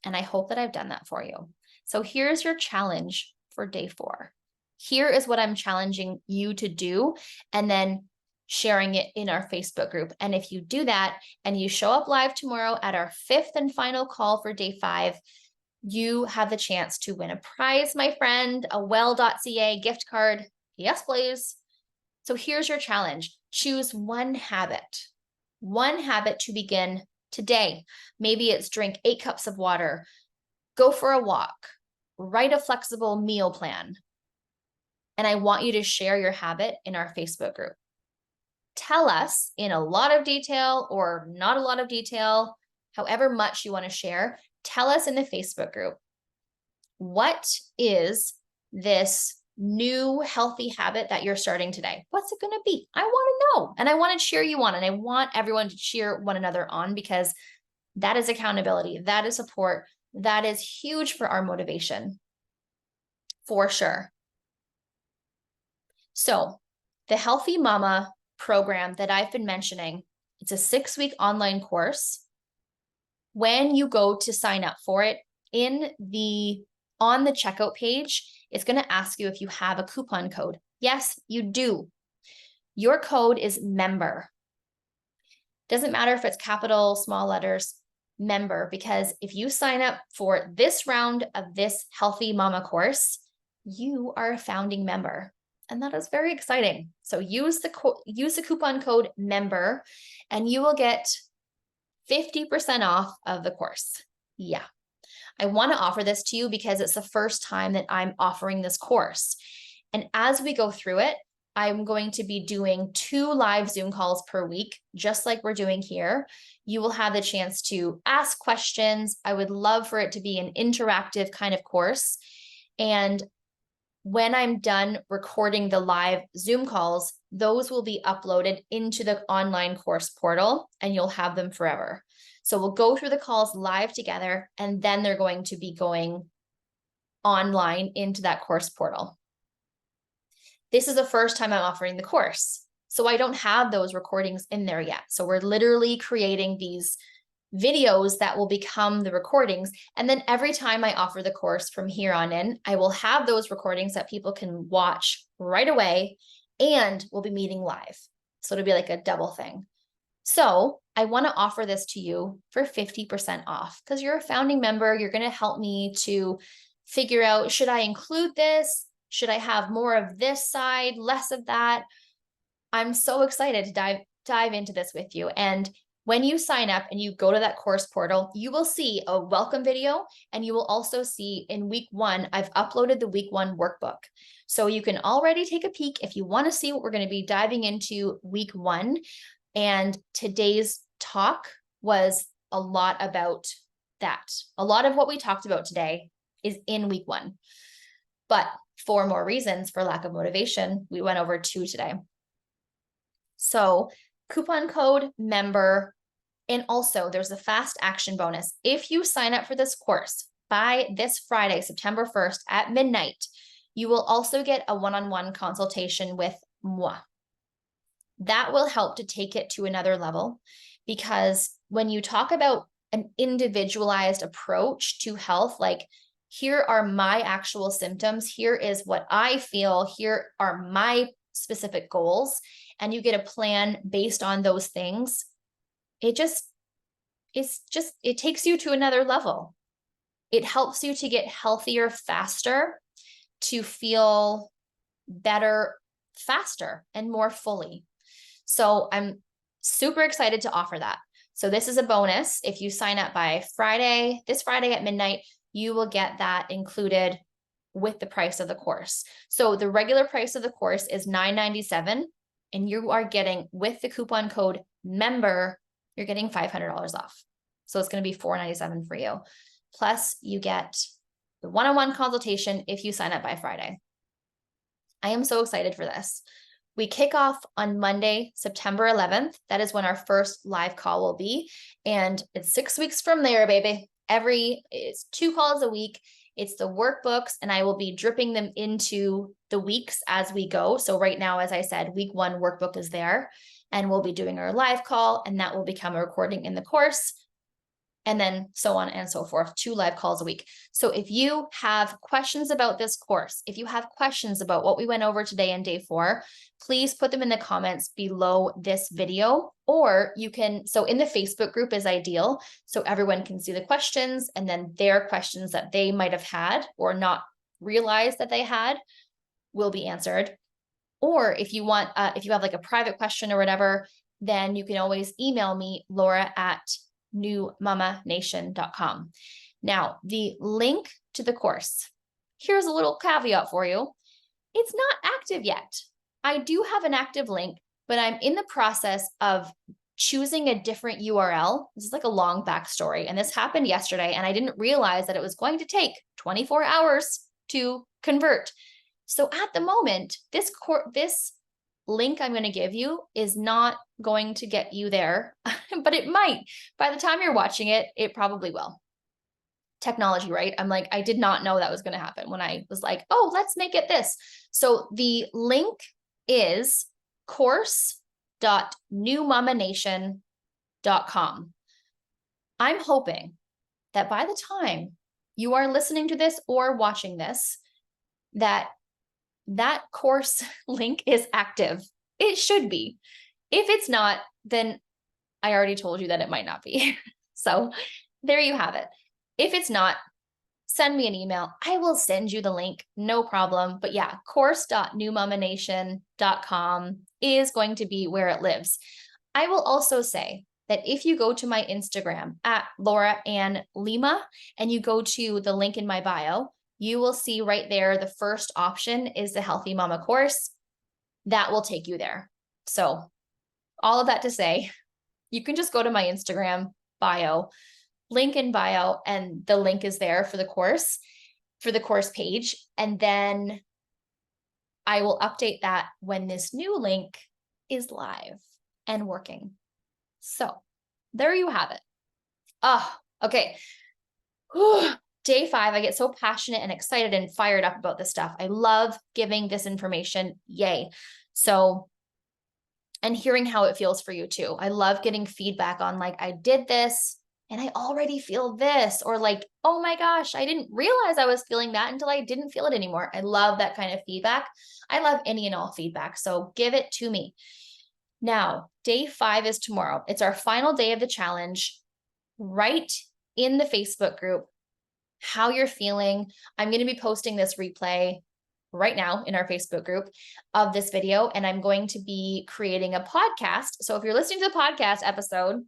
And I hope that I've done that for you. So here's your challenge for day 4. Here is what I'm challenging you to do, and then sharing it in our Facebook group. And if you do that and you show up live tomorrow at our 5th and final call for day 5, you have the chance to win a prize, my friend, a well.ca gift card. Yes, please. So here's your challenge. Choose one habit to begin today. Maybe it's drink 8 cups of water, go for a walk, write a flexible meal plan. And I want you to share your habit in our Facebook group. Tell us in a lot of detail or not a lot of detail, however much you want to share, tell us in the Facebook group, what is this new healthy habit that you're starting today? What's it going to be? I want to know, and I want to cheer you on, and I want everyone to cheer one another on, because that is accountability, that is support, that is huge for our motivation, for sure. So the Healthy Mama program that I've been mentioning, it's a 6-week online course. When you go to sign up for it, on the checkout page, it's going to ask you if you have a coupon code. Yes, you do. Your code is MEMBER. Doesn't matter if it's capital, small letters, MEMBER, because if you sign up for this round of this Healthy Mama course, you are a founding member. And that is very exciting. So use the coupon code MEMBER, and you will get 50% off of the course. Yeah. I want to offer this to you because it's the first time that I'm offering this course. And as we go through it, I'm going to be doing 2 live Zoom calls per week, just like we're doing here. You will have the chance to ask questions. I would love for it to be an interactive kind of course. And when I'm done recording the live Zoom calls, those will be uploaded into the online course portal, and you'll have them forever. So we'll go through the calls live together, and then they're going to be going online into that course portal. This is the first time I'm offering the course, so I don't have those recordings in there yet. So we're literally creating these videos that will become the recordings. And then every time I offer the course from here on in, I will have those recordings that people can watch right away, and we'll be meeting live. So it'll be like a double thing. So I want to offer this to you for 50% off, because you're a founding member. You're going to help me to figure out, should I include this? Should I have more of this side, less of that? I'm so excited to dive into this with you. And when you sign up and you go to that course portal, you will see a welcome video, and you will also see in week 1, I've uploaded the week 1 workbook. So you can already take a peek if you want to see what we're going to be diving into week 1. And today's talk was a lot about that. A lot of what we talked about today is in week 1. But 4 more reasons for lack of motivation, we went over 2 today. So coupon code MEMBER. And also there's a fast action bonus. If you sign up for this course by this Friday, September 1st at midnight, you will also get a one-on-one consultation with moi. That will help to take it to another level, because when you talk about an individualized approach to health, like, here are my actual symptoms, here is what I feel, here are my specific goals, and you get a plan based on those things, it takes you to another level. It helps you to get healthier faster, to feel better faster and more fully. So I'm super excited to offer that. So this is a bonus. If you sign up by this Friday at midnight, you will get that included with the price of the course. So the regular price of the course is $9.97, and you are getting, with the coupon code MEMBER, you're getting $500 off. So it's going to be $497 for you. Plus you get the one-on-one consultation if you sign up by Friday. I am so excited for this. We kick off on Monday, September 11th. That is when our first live call will be. And it's 6 weeks from there, baby. It's 2 calls a week. It's the workbooks, and I will be dripping them into the weeks as we go. So right now, as I said, week 1 workbook is there, and we'll be doing our live call, and that will become a recording in the course. And then so on and so forth, 2 live calls a week. So if you have questions about this course, if you have questions about what we went over today in day 4, please put them in the comments below this video, or you can, so in the Facebook group is ideal. So everyone can see the questions, and then their questions that they might have had or not realized that they had will be answered. Or if you want, if you have like a private question or whatever, then you can always email me, laura@newmamanation.com. Now, the link to the course, here's a little caveat for you. It's not active yet. I do have an active link, but I'm in the process of choosing a different URL. This is like a long backstory, and this happened yesterday, and I didn't realize that it was going to take 24 hours to convert. So at the moment, this link I'm going to give you is not going to get you there, but it might. By the time you're watching it, it probably will. Technology, right? I'm like, I did not know that was going to happen when I was like, oh, let's make it this. So the link is course.newmamanation.com. I'm hoping that by the time you are listening to this or watching this, that course link is active. It should be. If it's not, then I already told you that it might not be. So there you have it. If it's not, send me an email. I will send you the link, no problem. But yeah, course.newmamanation.com is going to be where it lives. I will also say that if you go to my Instagram @LauraAnnLima and you go to the link in my bio, you will see right there, the first option is the Healthy Mama course. That will take you there. So all of that to say, you can just go to my Instagram bio, link in bio, and the link is there for the course page. And then I will update that when this new link is live and working. So there you have it. Oh, okay. Day 5, I get so passionate and excited and fired up about this stuff. I love giving this information. Yay. So, and hearing how it feels for you too. I love getting feedback on like, I did this and I already feel this, or like, oh my gosh, I didn't realize I was feeling that until I didn't feel it anymore. I love that kind of feedback. I love any and all feedback. So give it to me. Now, day 5 is tomorrow. It's our final day of the challenge. Write in the Facebook group how you're feeling. I'm going to be posting this replay right now in our Facebook group of this video, and I'm going to be creating a podcast. So if you're listening to the podcast episode,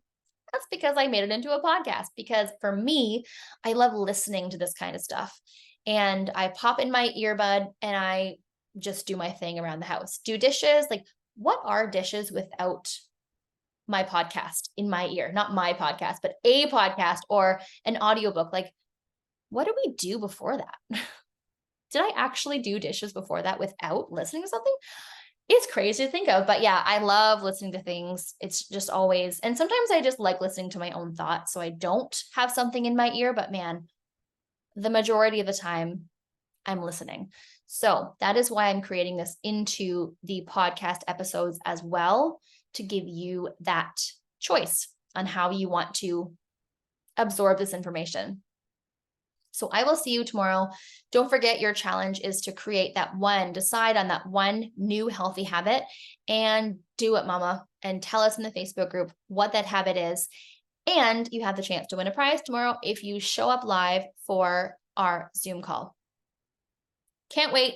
that's because I made it into a podcast, because for me, I love listening to this kind of stuff. And I pop in my earbud and I just do my thing around the house, do dishes. Like, what are dishes without my podcast in my ear? Not my podcast, but a podcast or an audiobook. Like, what did we do before that? Did I actually do dishes before that without listening to something? It's crazy to think of, but yeah, I love listening to things. It's just always, and sometimes I just like listening to my own thoughts. So I don't have something in my ear, but man, the majority of the time I'm listening. So that is why I'm creating this into the podcast episodes as well, to give you that choice on how you want to absorb this information. So I will see you tomorrow. Don't forget, your challenge is to decide on that one new healthy habit and do it, mama, and tell us in the Facebook group what that habit is. And you have the chance to win a prize tomorrow if you show up live for our Zoom call. Can't wait.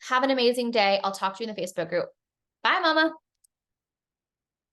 Have an amazing day. I'll talk to you in the Facebook group. Bye, mama.